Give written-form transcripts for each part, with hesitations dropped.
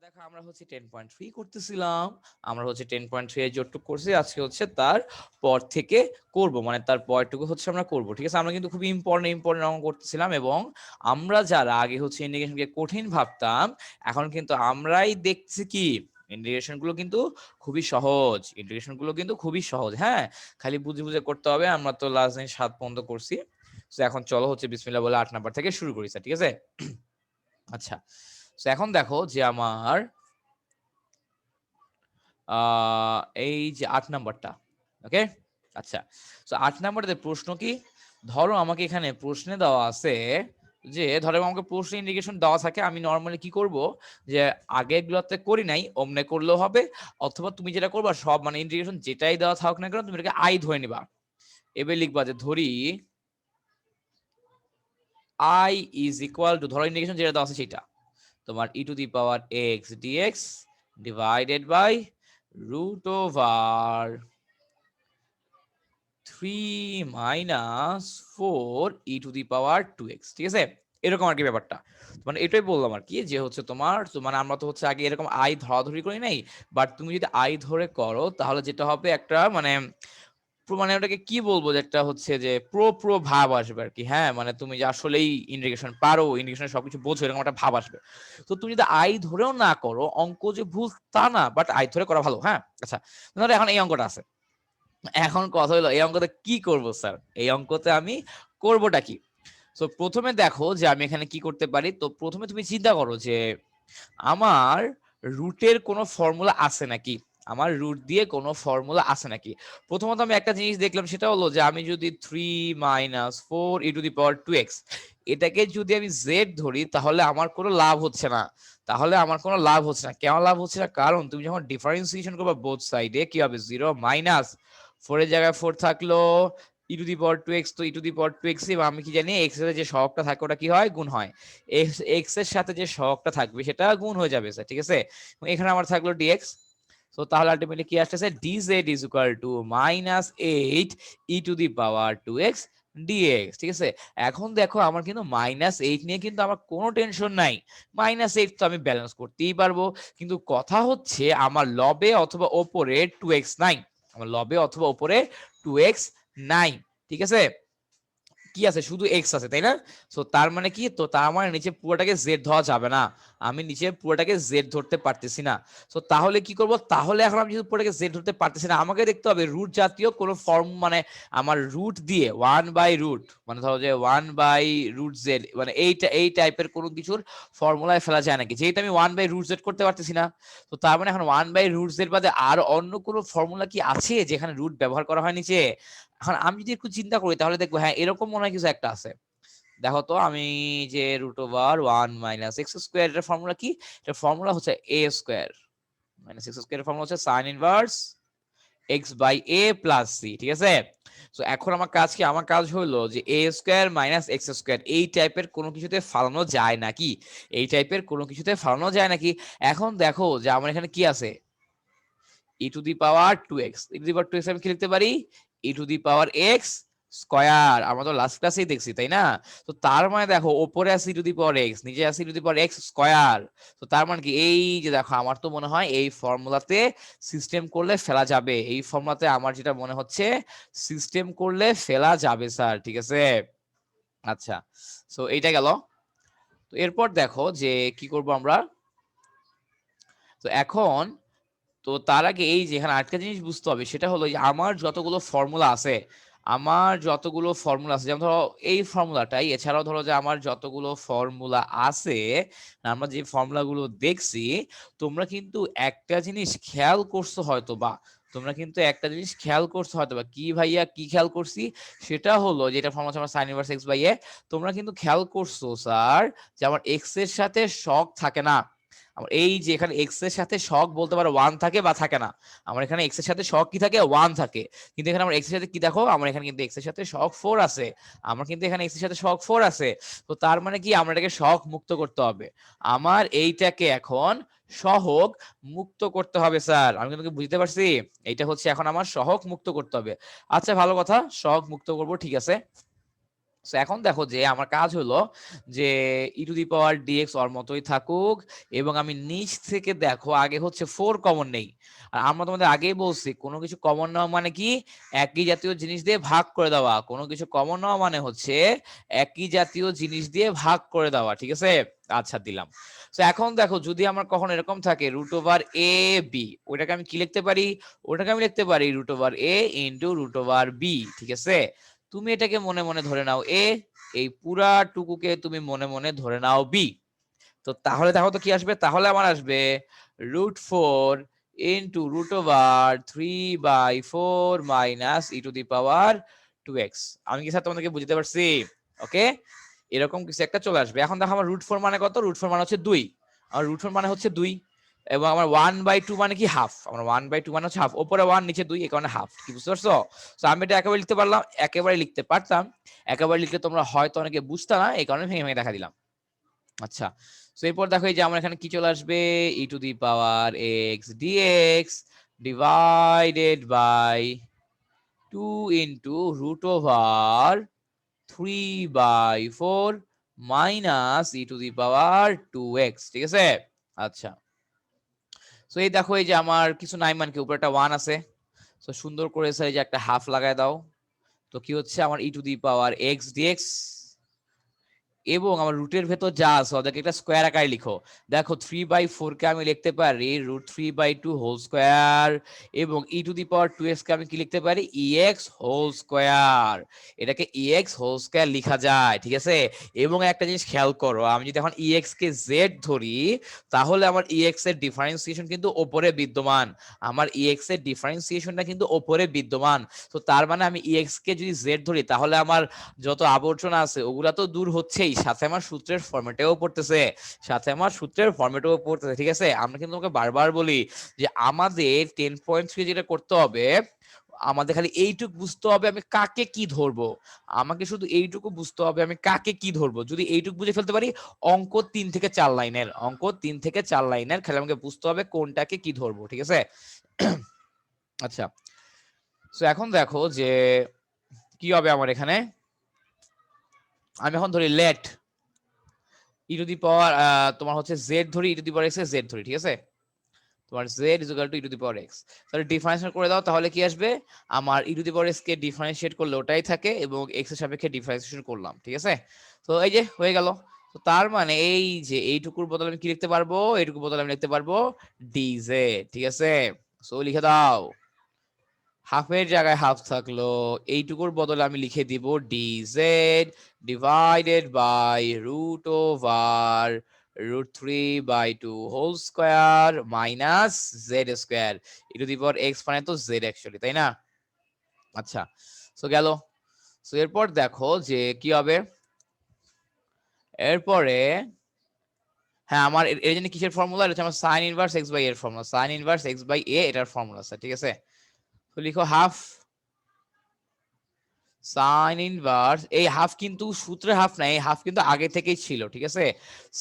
দেখো আমরা হচ্ছে 10.3 করতেছিলাম। আমরা হচ্ছে 10.3 এর যতটুকু করছি আজকে হচ্ছে তার পর থেকে করব, মানে তার পরটুকু হচ্ছে আমরা করব। ঠিক আছে, আমরা কিন্তু খুবই ইম্পর্টেন্ট অঙ্ক করতেছিলাম এবং আমরা যারা আগে হচ্ছে ইন্টিগ্রেশনকে কঠিন ভাবতাম, এখন কিন্তু আমরাই দেখছি কি ইন্টিগ্রেশন গুলো কিন্তু খুবই সহজ। ইন্টিগ্রেশন গুলো কিন্তু খুবই সহজ, হ্যাঁ, খালি বুঝে বুঝে করতে হবে। আমরা তো লাস্ট দিন 7 পর্যন্ত করছি। তো এখন চলো হচ্ছে বিসমিল্লাহ বলে 8 নাম্বার থেকে শুরু করি স্যার, ঠিক আছে? আচ্ছা, তো এখন দেখো যে আমার এই যে 8 নাম্বারটা, ওকে? আচ্ছা, তো 8 নাম্বারের প্রশ্ন কি, ধরো আমাকে এখানে প্রশ্নে দেওয়া আছে যে, ধরো আমাকে প্রশ্ন ইন্ডিকেশন দেওয়া থাকে, আমি নর্মালি কি করব যে আগেরগুলোতে করি নাই অমনে করলেও হবে, অথবা তুমি যেটা করবা সব মানে ইন্ডিকেশন যেটাই দেওয়া থাকুক না কেন তুমি এটাকে আই ধরে নিবা। এবার লিখবা যে ধরি আই ইজ ইকুয়াল টু, ধরো ইন্ডিকেশন যেটা দেওয়া আছে সেটা তোমার e to the power x dx divided by root over 3 minus 4 e to the power 2x, ঠিক আছে? এরকম আর কি ব্যাপারটা। মানে এটাই বললাম আর কি যে হচ্ছে তোমার তো মানে আমরা তো হচ্ছে আগে এরকম আই ধরাধরি করি নাই, বাট তুমি যদি আই ধরে করো তাহলে যেটা হবে একটা মানে মানে ওটাকে কি বলবো যে একটা হচ্ছে যে প্রো প্রো ভাব আসবে আর কি, হ্যাঁ, মানে তুমি যে আসলেই ইন্টিগ্রেশন পারো, ইন্টিগ্রেশন সবকিছু বোঝো, এরকম একটা ভাব আসবে। তো তুমি যদি আই ধরেও না করো অঙ্ক যে ভুল তা না, বাট আই ধরে করা ভালো, হ্যাঁ। আচ্ছা, ধরো এখন এই অঙ্কটা আছে, এখন কথা হলো এই অঙ্কতে কি করব স্যার, এই অঙ্কতে আমি করবোটা কি? তো প্রথমে দেখো যে আমি এখানে কি করতে পারি। তো প্রথমে তুমি চিন্তা করো যে আমার রুটের কোনো ফর্মুলা আছে নাকি, আমার রুট দিয়ে কোনো ফর্মুলা আছে নাকি। প্রথমত আমি একটা জিনিস দেখলাম, সেটা হলো যে আমি যদি 3 - 4 e to the power 2x এটাকে যদি আমি জেড ধরি তাহলে আমার কোনো লাভ হচ্ছে না। তাহলে আমার কোনো লাভ হচ্ছে না, কেন লাভ হচ্ছে না? কারণ তুমি যখন ডিফারেন্সিয়েশন করবে বোথ সাইডে কি হবে, 0 - 4 এর জায়গায় 4 থাকলো, ই টু দি পাওয়ার 2x, তো ই টু দি পাওয়ার 2x এবং আমি কি জানি এক্স এর যে সহগটা থাকে ওটা কি হয়, গুণ হয়। এক্স এর সাথে যে সহগটা থাকবে সেটা গুণ হয়ে যাবে স্যার, ঠিক আছে? এখানে আমার থাকলো ডিএক্স। তো তাহলে আলটিমেটলি কি আসতেছে, dz is equal to -8 e to the power 2x dx, ঠিক আছে? এখন দেখো আমার কিন্তু -8 নিয়ে কিন্তু আমার কোনো টেনশন নাই। -8 তো আমি ব্যালেন্স করতেই পারবো, কিন্তু কথা হচ্ছে আমার লবে অথবা ওপরে 2x নাই, আমার লবে অথবা ওপরে 2x নাই, ঠিক আছে? কি আছে, শুধু এক্স আছে, তাই না? সো তার মানে কি, তো তার মানে নিচে পুরোটাকে জেড ধরা যাবে না, আমি নিচে পুরোটাকে জেড ধরতে পারতেছি না। সো তাহলে কি করব, তাহলে এখন আমি যদি পুরোটাকে জেড ধরতে পারতেছি না, আমাকে দেখতে হবে রুট জাতীয় কোনো ফর্ম, মানে আমার রুট দিয়ে 1/√, মানে ধরো যে 1/√z, মানে এইটা এই টাইপের কোনো কিছুর ফর্মুলায় ফেলা যায় নাকি, যেটা আমি 1/√z করতে পারতেছি না। তো তার মানে এখন 1/√z বাদে আর অন্য কোনো ফর্মুলা কি আছে যেখানে রুট ব্যবহার করা হয় নিচে? এখন আমি যদি একটু চিন্তা করি তাহলে দেখবো হ্যাঁ এরকম মনে হয় কিছু একটা আছে। দেখো তো আমি যে √1 - x² এর ফর্মুলা কি, এটার ফর্মুলা হচ্ছে a² - x² এর ফর্মুলা হচ্ছে sin ইনভার্স x/a+c, ঠিক আছে? তো এখন আমার কাজ কি, আমার কাজ হলো যে a² - x² এই টাইপের কোনো কিছুতে ফালানো যায় নাকি, এই টাইপের কোনো কিছুতে ফালানো যায় নাকি। এখন দেখো যে আমার এখানে কি আছে, ই to the power 2x, E to the power 2x আমি কি লিখতে পারি, ই টু দি পাওয়ার x², আমরা তো লাস্ট ক্লাসেই দেখছি, তাই না? তো তার মানে দেখো ওপরে আছে ই টু দি পাওয়ার x, নিচে আছে ই টু দি পাওয়ার x²। তো তার মানে কি, এই যে দেখো আমার তো মনে হয় এই ফর্মুলাতে সিস্টেম করলে ফেলা যাবে, এই ফর্মুলাতে আমার যেটা মনে হচ্ছে সিস্টেম করলে ফেলা যাবে স্যার, ঠিক আছে? আচ্ছা, সো এইটা গেল। তো এরপর দেখো যে কি করব আমরা। তো এখন তো তার আগে এই যে এখানে আরেকটা জিনিস বুঝতে হবে, সেটা হলো যে আমার যতগুলো ফর্মুলা আছে, যেমন ধরো এই ফর্মুলাটাই, এছাড়াও ধরো যে আমার যতগুলো ফর্মুলা আছে, আমরা যে ফর্মুলাগুলো দেখছি, তোমরা কিন্তু একটা জিনিস খেয়াল করছো হয়তো বা, কি ভাইয়া কি খেয়াল করছি, সেটা হলো যেটা ফর্মুলা হচ্ছে আমার সাইন ইনভার্স x/a, তোমরা কিন্তু খেয়াল করছো স্যার যে আমার এক্স এর সাথে শক থাকে না। আমার এই যে এখানে এক্স এর সাথে শক বলতে পারো 1 থাকে বা থাকে না, আমার এখানে এক্স এর সাথে শক কি থাকে, 1 থাকে। কিন্তু এখানে আমার এক্স এর সাথে কি দেখো, আমার এখানে কিন্তু এক্স এর সাথে শক 4 আছে, আমার কিন্তু এখানে এক্স এর সাথে শক 4 আছে। তো তার মানে কি, আমরা এটাকে শক মুক্ত করতে হবে, আমার এইটাকে এখন সহগ মুক্ত করতে হবে স্যার, আমি কিন্তু বুঝতে পারছি, এইটা হচ্ছে এখন আমার সহগ মুক্ত করতে হবে। আচ্ছা ভালো কথা, সহগ মুক্ত করব, ঠিক আছে। সো এখন দেখো যে আমার কাজ হলো যে e to the power dx ওর মতোই থাকুক, এবং আমি নিচ থেকে দেখো আগে হচ্ছে 4 কমন নেই। আর আমরা তোমাদের আগেই বলছি কোনো কিছু কমন নেওয়া মানে কি, একই জাতীয় জিনিস দিয়ে ভাগ করে দেওয়া। কোনো কিছু কমন নেওয়া মানে হচ্ছে একই জাতীয় জিনিস দিয়ে ভাগ করে দেওয়া, ঠিক আছে? আচ্ছা, দিলাম। তো এখন দেখো যদি আমার কখনো এরকম থাকে রুট ওভার এ বি, ওইটাকে আমি কি লিখতে পারি? ওটাকে আমি লিখতে পারি root over a into root over B, ঠিক আছে? তুমি এটাকে মনে মনে ধরে নাও এ, এই পুরা টুকুকে তুমি মনে মনে ধরে নাও বি। তো তাহলে দেখো তো কি আসবে, তাহলে আমার আসবে √4 into root over 3/4 minus e to the power 2x। আমি কি স্যার তোমাদেরকে বুঝতে পারছি? ওকে, এরকম কিছু একটা চলে আসবে। এখন দেখো আমার √4 মানে কত, √4 মানে হচ্ছে 2, আর √4 মানে হচ্ছে 2, এবং আমার 1/2 মানে কি হাফ, আমার 1/2 মানে হচ্ছে হাফ, উপরে 1 নিচে 2, এই কারণে হাফ। কি বুঝতে পারছো? তো আমি এটা একেবারে লিখতে পারলাম, একেবারে লিখতে পারতাম, একেবারে লিখলে তোমরা হয়তো অনেকে বুঝতা না, এই কারণে ভেঙে ভেঙে দেখা দিলাম। আচ্ছা, তো এরপর দেখো এই যে আমার এখানে কি চলে আসবে, e to the power x dx divided by 2 into root over 3/4 minus e to the power 2x, ঠিক আছে? আচ্ছা, তো এই দেখো এই যে আমার কিছু নাই, মানে কি উপরে একটা 1 আছে, তো সুন্দর করে এই যে একটা হাফ লাগায় দাও। তো কি হচ্ছে আমার e to the power x dx, এবং আমার রুটের ভেতর যা আছে ওদেরকে একটা স্কোয়ার আকারে লিখো। দেখো 3/4 কে আমি লিখতে পারি √3/2 হোল স্কোয়ার, এবং ই টু দি পাওয়ার 2x কে আমি কি লিখতে পারি, ex হোল স্কোয়ার। এটাকে ex হোল স্কোয়ার লিখা যায়, ঠিক আছে? এবং একটা জিনিস খেয়াল করো, আমি যদি এখন ex কে z ধরি, তাহলে আমার ex এর ডিফারেন্সিয়েশন কিন্তু ওপরে বিদ্যমান, আমার ex এর ডিফারেন্সিয়েশনটা কিন্তু ওপরে বিদ্যমান। তো তার মানে আমি ex কে যদি z ধরি, তাহলে আমার যত আবর্জনা আছে ওগুলা তো দূর হচ্ছেই, সাথে আমার সূত্রের ফরম্যাটেও পড়তেছে, সাথে আমার সূত্রের ফরম্যাটেও পড়তেছে, ঠিক আছে? আমরা কিন্তু তোমাকে বারবার বলি যে আমাদের 10.3 যেটা করতে হবে, আমাদের খালি এইটুকু বুঝতে হবে আমি কাকে কি ধরবো, আমাকে শুধু এইটুকু বুঝতে হবে আমি কাকে কি ধরবো। যদি এইটুকু বুঝে ফেলতে পারি, অঙ্ক 3 থেকে 4 লাইনের, অঙ্ক 3 থেকে 4 লাইনের, খালি আমাকে বুঝতে হবে কোনটাকে কি ধরবো, ঠিক আছে? আচ্ছা, তো এখন দেখো যে কি হবে আমার এখানে, আমি এখন ধরি লেট ই টু দি পাওয়ার তোমার হচ্ছে জেড ধরি, ই টু দি পাওয়ার এক্স এর জেড ধরি, ঠিক আছে? তোমার Z is equal two E to the power x. তাহলে ডিফারেন্সিয়েট করে দাও, তাহলে কি আসবে, আমার e to the power x কে ডিফারেন্সিয়েট করলে ওটাই থাকে, এবং এক্স এর সাপেক্ষে ডিফারেন্সিয়েশন করলাম, ঠিক আছে? তো এই যে হয়ে গেল। তো তার মানে এই যে এইটুকুর বদলে আমি কি লিখতে পারবো, এইটুকুর বদলে আমি লিখতে পারবো ডিজেড, ঠিক আছে? সো লিখে দাও, হাফের জায়গায় হাফ থাকলো, এইটুকুর বদলে আমি লিখে দিব dz divided by root over √3/2 whole square minus z square, e to the power x মানে তো জেড অ্যাকচুয়ালি, তাই না? আচ্ছা, সো গেল। সো এরপর দেখো যে কি হবে, এরপরে হ্যাঁ আমার এর জন্য কিসের ফর্মুলা, এটা হচ্ছে আমার সাইন ইনভার্স এক্স বাই এর formula, sine inverse x by a এটার ফর্মুলা আছে, ঠিক আছে? তো লিখো হাফ সাইন ইনভার্স, এই হাফ কিন্তু সূত্রে হাফ না, এই হাফ কিন্তু আগে থেকেই ছিল, ঠিক আছে?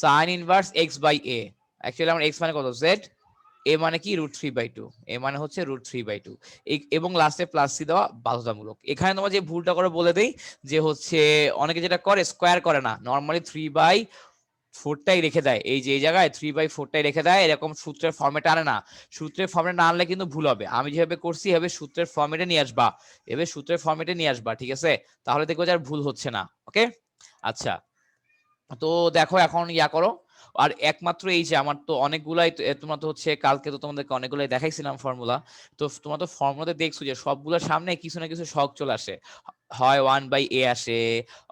Sine inverse x by a, actually আমার এক্স মানে কত, জেড, এ মানে কি √3/2, এ মানে হচ্ছে √3/2, এবং লাস্টে প্লাস সি দেওয়া বাধ্যতামূলক। এখানে তোমার যে ভুলটা করে বলে দেই, যে হচ্ছে অনেকে যেটা করে স্কোয়ার করে না, নর্মালি 3/4টাই রেখে দেয়, এই যে এই জায়গায় 3/4টাই রেখে দেয়, এরকম সূত্রের ফর্মেটে আনে না। সূত্রের ফর্মেটে না আনলে কিন্তু ভুল হবে, আমি যেভাবে করছি এভাবে সূত্রের ফর্মেটে নিয়ে আসবা, এভাবে সূত্রের ফর্মেটে নিয়ে আসবা, ঠিক আছে? তাহলে দেখবো যে আর ভুল হচ্ছে না। ওকে, আচ্ছা, তো দেখো এখন ইয়া করো। আর একমাত্র এই যে আমার তো অনেকগুলাই তোমরা তো হচ্ছে কালকে তো তোমাদেরকে অনেকগুলাই দেখাইছিলাম ফর্মুলা, তো তোমরা তো ফর্মুলাতে দেখছো যে সবগুলোর সামনে কিছু না কিছু শখ চলে আসে, হয় 1/a আসে,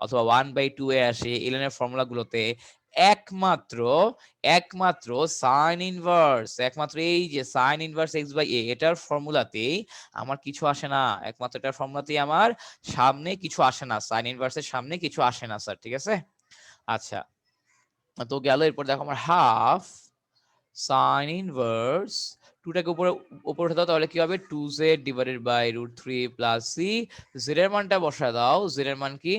অথবা 1/2a আসে এর ফর্মুলা গুলোতে। একমাত্র একমাত্র সাইন ইনভার্স, একমাত্র এই যে sign inverse x by a এটার ফর্মুলাতেই আমার কিছু আসে না, একমাত্র এটার ফর্মুলাতেই আমার সামনে কিছু আসে না, সাইন ইনভার্সের সামনে কিছু আসে না স্যার, ঠিক আছে? আচ্ছা, তো গেল। এরপর দেখো আমার হাফ সাইন ইনভার্স টুটাকে উপরে উপরে উঠে দাও, তাহলে কি হবে 2z divided by √3 plus C. Z এর মানটা বসায় দাও, জেড এর মান কি,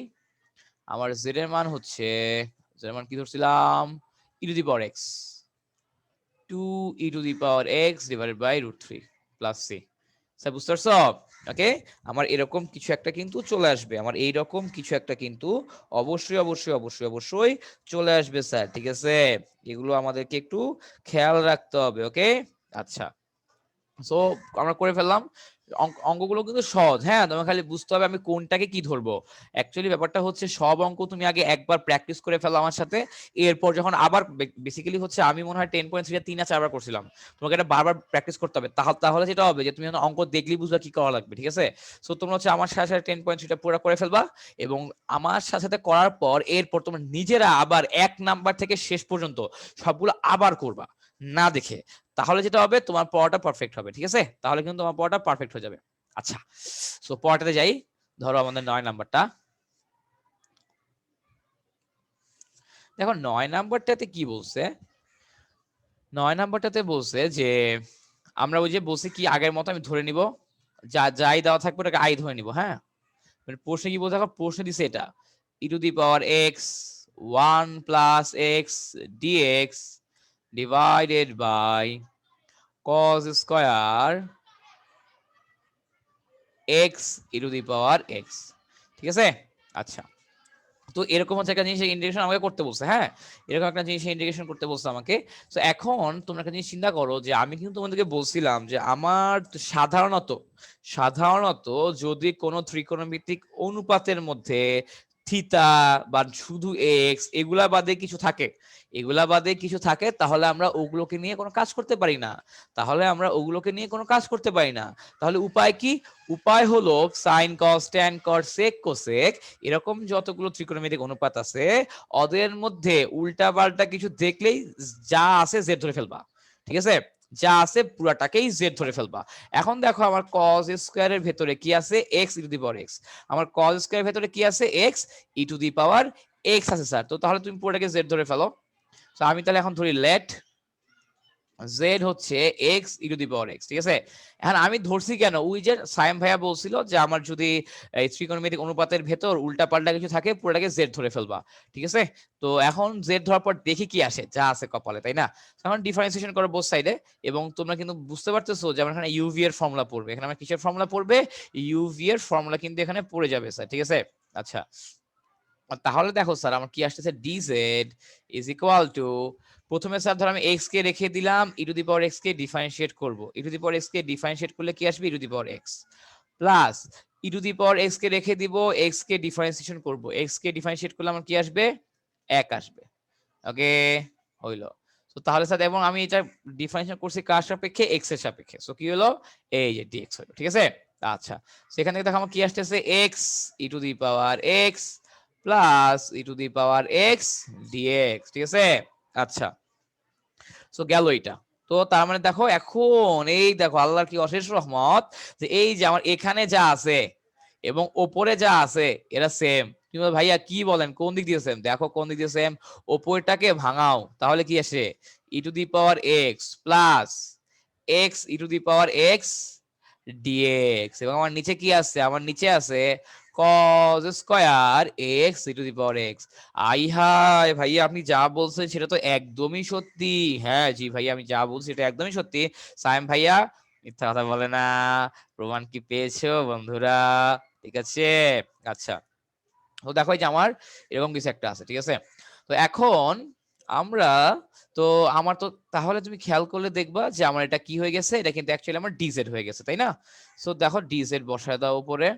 আমার জেড এর মান হচ্ছে, জেড এর মান কি ধরছিলাম, e to the power x, 2 e to the power x divided by √3 plus c. Sir বুঝতে পারছো? ওকে, আমার এরকম কিছু একটা কিন্তু চলে আসবে, আমার এইরকম কিছু একটা কিন্তু অবশ্যই অবশ্যই অবশ্যই অবশ্যই চলে আসবে স্যার, ঠিক আছে? এগুলো আমাদেরকে একটু খেয়াল রাখতে হবে। ওকে, আচ্ছা, সো আমরা করে ফেললাম। অঙ্কগুলো কিন্তু সহজ, হ্যাঁ, তোমার খালি বুঝতে হবে আমি কোনটাকে কি ধরবো। অ্যাকচুয়ালি ব্যাপারটা হচ্ছে সব অঙ্ক তুমি আগে একবার প্র্যাকটিস করে ফেলো আমার সাথে, এরপর যখন আবার বেসিক্যালি হচ্ছে আমি মনে হয় 10.3 3 আর 4বার করছিলাম, তোমাকে এটা বারবার প্র্যাকটিস করতে হবে, তাহলে যেটা হবে যে তুমি যখন অঙ্ক দেখলেই বুঝবা কি করা লাগবে, ঠিক আছে? সো তোমরা হচ্ছে আমার সাথে সাথে 10.3টা পুরো করে ফেলবা, এবং আমার সাথে সাথে করার পর এরপর তোমরা নিজেরা আবার 1 নাম্বার থেকে শেষ পর্যন্ত সবগুলো আবার করবা না দেখে, তাহলে যেটা হবে তোমার পড়াটা পারফেক্ট হবে, ঠিক আছে? তাহলে কিন্তু তোমার পড়াটা পারফেক্ট হয়ে যাবে। আচ্ছা, সো পড়াটাতে যাই। ধরো আমাদের 9 নাম্বারটা, দেখো 9 নাম্বারটাতে কি বলছে। 9 নাম্বারটাতে বলছে যে আমরা ওই যে বলছি কি আগের মতো আমি ধরে নিব, যাই দেওয়া থাকবে ওটাকে আই ধরে নিব, হ্যাঁ? মানে প্রশ্নে কি বলছে, এখন প্রশ্নে দিছে এটা e to the power x 1 + x dx divided by cos square x e to the power x, ঠিক আছে? আচ্ছা, তো এরকম হচ্ছে একটা জিনিস ইন্টিগ্রেশন আমাকে করতে বলছে, হ্যাঁ, এরকম একটা জিনিস ইন্টিগ্রেশন করতে বলছে আমাকে। তো এখন তোমরা একটা জিনিস চিন্তা করো যে আমি কিন্তু তোমাদেরকে বলছিলাম যে আমার সাধারণত সাধারণত যদি কোনো ত্রিকোণমিতিক অনুপাতের মধ্যে থিতা বা শুধু এক্স এগুলা বাদে কিছু থাকে, এগুলা বাদে কিছু থাকে, তাহলে আমরা ওগুলোকে নিয়ে কোনো কাজ করতে পারি না, তাহলে আমরা ওগুলোকে নিয়ে কোনো কাজ করতে পারি না। তাহলে উপায় কি? উপায় হলো sin cos tan cot sec cosec, এরকম যতগুলো ত্রিকোণমিতিক অনুপাত আছে ওদের মধ্যে উল্টা পাল্টা কিছু দেখলেই যা আছে জেড ধরে ফেলবা, ঠিক আছে? যা আছে পুরাটাকেই জেড ধরে ফেলবা। এখন দেখো আমার cos স্কয়ারের ভেতরে কি আছে, x E to the power x, আমার cos স্কয়ারের ভেতরে কি আছে, x E to the power x আছে স্যার, তো তাহলে তুমি পুরোটাকে জেড ধরে ফেলো। তো আমি তাহলে এখন ধরি লেট জেড হচ্ছে x e to the power x, ঠিক আছে? এখন আমি ধরছি কেন, ওই যে সাইম ভাইয়া বলছিল যে আমার যদি এই ত্রিকোণমিতিক অনুপাতের ভেতর উল্টা পাল্টা কিছু থাকে পুরোটাকে জেড ধরে ফেলবা, ঠিক আছে? তো এখন জেড ধরার পর দেখি কি আসে, যা আছে কপালে, তাই না? এখন ডিফারেন্সিয়েশন করো বোথ সাইডে, এবং তোমরা কিন্তু বুঝতে পারতেছো যে আমার এখানে ইউভি এর ফর্মুলা পড়বে, এখানে আমার কিসের ফর্মুলা পড়বে, ইউভি এর ফর্মুলা কিন্তু এখানে পড়ে যাবে স্যার, ঠিক আছে? আচ্ছা, তাহলে দেখো স্যার আমার কি আসতেছে, ডিজেড ইজ ইকুয়াল টু, প্রথমে স্যার ধর আমি এক্স কে রেখে দিলাম, e to the power x কে ডিফারেন্সিয়েট করব, e to the power x কে ডিফারেন্সিয়েট করলে কি আসবে, e to the power x plus e to the power x কে রেখে দিব, এক্স কে ডিফারেন্সিয়েশন করব, এক্স কে ডিফারেন্সিয়েট করলে আমার কি আসবে, 1 আসবে। ওকে, হইলো। তো তাহলে স্যার এবং আমি এটা ডিফারেন্সিয়েট করছি কার সাপেক্ষে, এক্স এর সাপেক্ষে, সো কি হলো, এই যে ডিএক্স হলো, ঠিক আছে? আচ্ছা, সেখান থেকে দেখো আমার কি আসতেছে, x e to the power x plus e to the power x dx, ঠিক আছে? আচ্ছা, সো গেল এটা। তো তার মানে দেখো এখন এই দেখো আল্লাহর কি অশেষ রহমত, যে এই যে আমার এখানে যা আছে এবং ওপরে যা আছে এরা সেম। তুমি বলো, ভাইয়া কি বলেন, কোন দিক দিয়ে সেম? দেখো কোন দিক দিয়ে সেম, ওপরটাকে ভাঙাও তাহলে কি আসে, e to the power x plus x e to the power x dx, এবং আমার নিচে কি আছে, আমার নিচে আছে cos square x e to the power x. আই হাই ভাইয়া, আপনি যা বলছেন সেটা তো একদমই সত্যি। হ্যাঁ জি ভাইয়া, আমি যা বলছি এটা একদমই সত্যি। সাইম ভাইয়া মিথ্যা কথা বলে না, প্রমাণ কি পেয়েছো বন্ধুরা? ঠিক আছে, আচ্ছা, তো দেখো এই যে আমার এরকম কিছু একটা আছে, ঠিক আছে? তো এখন আমরা, তো আমার তো তাহলে তুমি খেয়াল করলে দেখবা যে আমার এটা কি হয়ে গেছে, এটা কিন্তু অ্যাকচুয়ালি আমার ডিজেড হয়ে গেছে, তাই না? সো দেখো ডিজেড বসায় দাও উপরে,